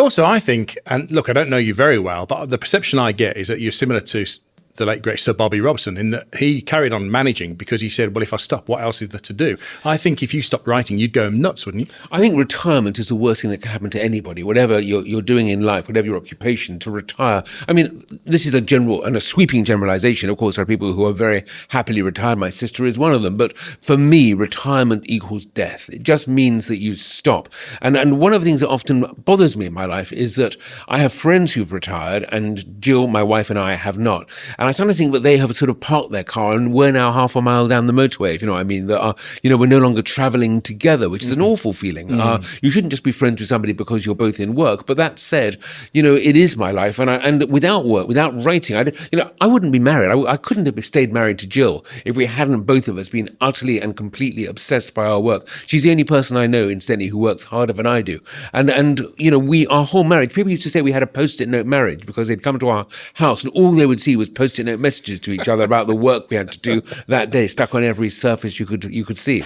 Also, I think, and look, I don't know you very well, but the perception I get is that you're similar to the late great Sir Bobby Robson, in that he carried on managing because he said, well, if I stop, what else is there to do? I think if you stopped writing, you'd go nuts, wouldn't you? I think retirement is the worst thing that can happen to anybody, whatever you're doing in life, whatever your occupation. To retire, I mean, this is a general and a sweeping generalization. Of course, there are people who are very happily retired. My sister is one of them. But for me, retirement equals death. It just means that you stop. And one of the things that often bothers me in my life is that I have friends who've retired, and Jill, my wife, and I have not. And I sometimes think that they have sort of parked their car and we're now half a mile down the motorway, if you know what I mean. That we're no longer travelling together, which is an awful feeling. You shouldn't just be friends with somebody because you're both in work. But that said, it is my life, and without work, without writing, I wouldn't be married. I couldn't have stayed married to Jill if we hadn't both of us been utterly and completely obsessed by our work. She's the only person I know, incidentally, who works harder than I do. And our whole marriage, people used to say we had a post-it note marriage because they'd come to our house and all they would see was post-it note messages to each other about the work we had to do that day, stuck on every surface you could see.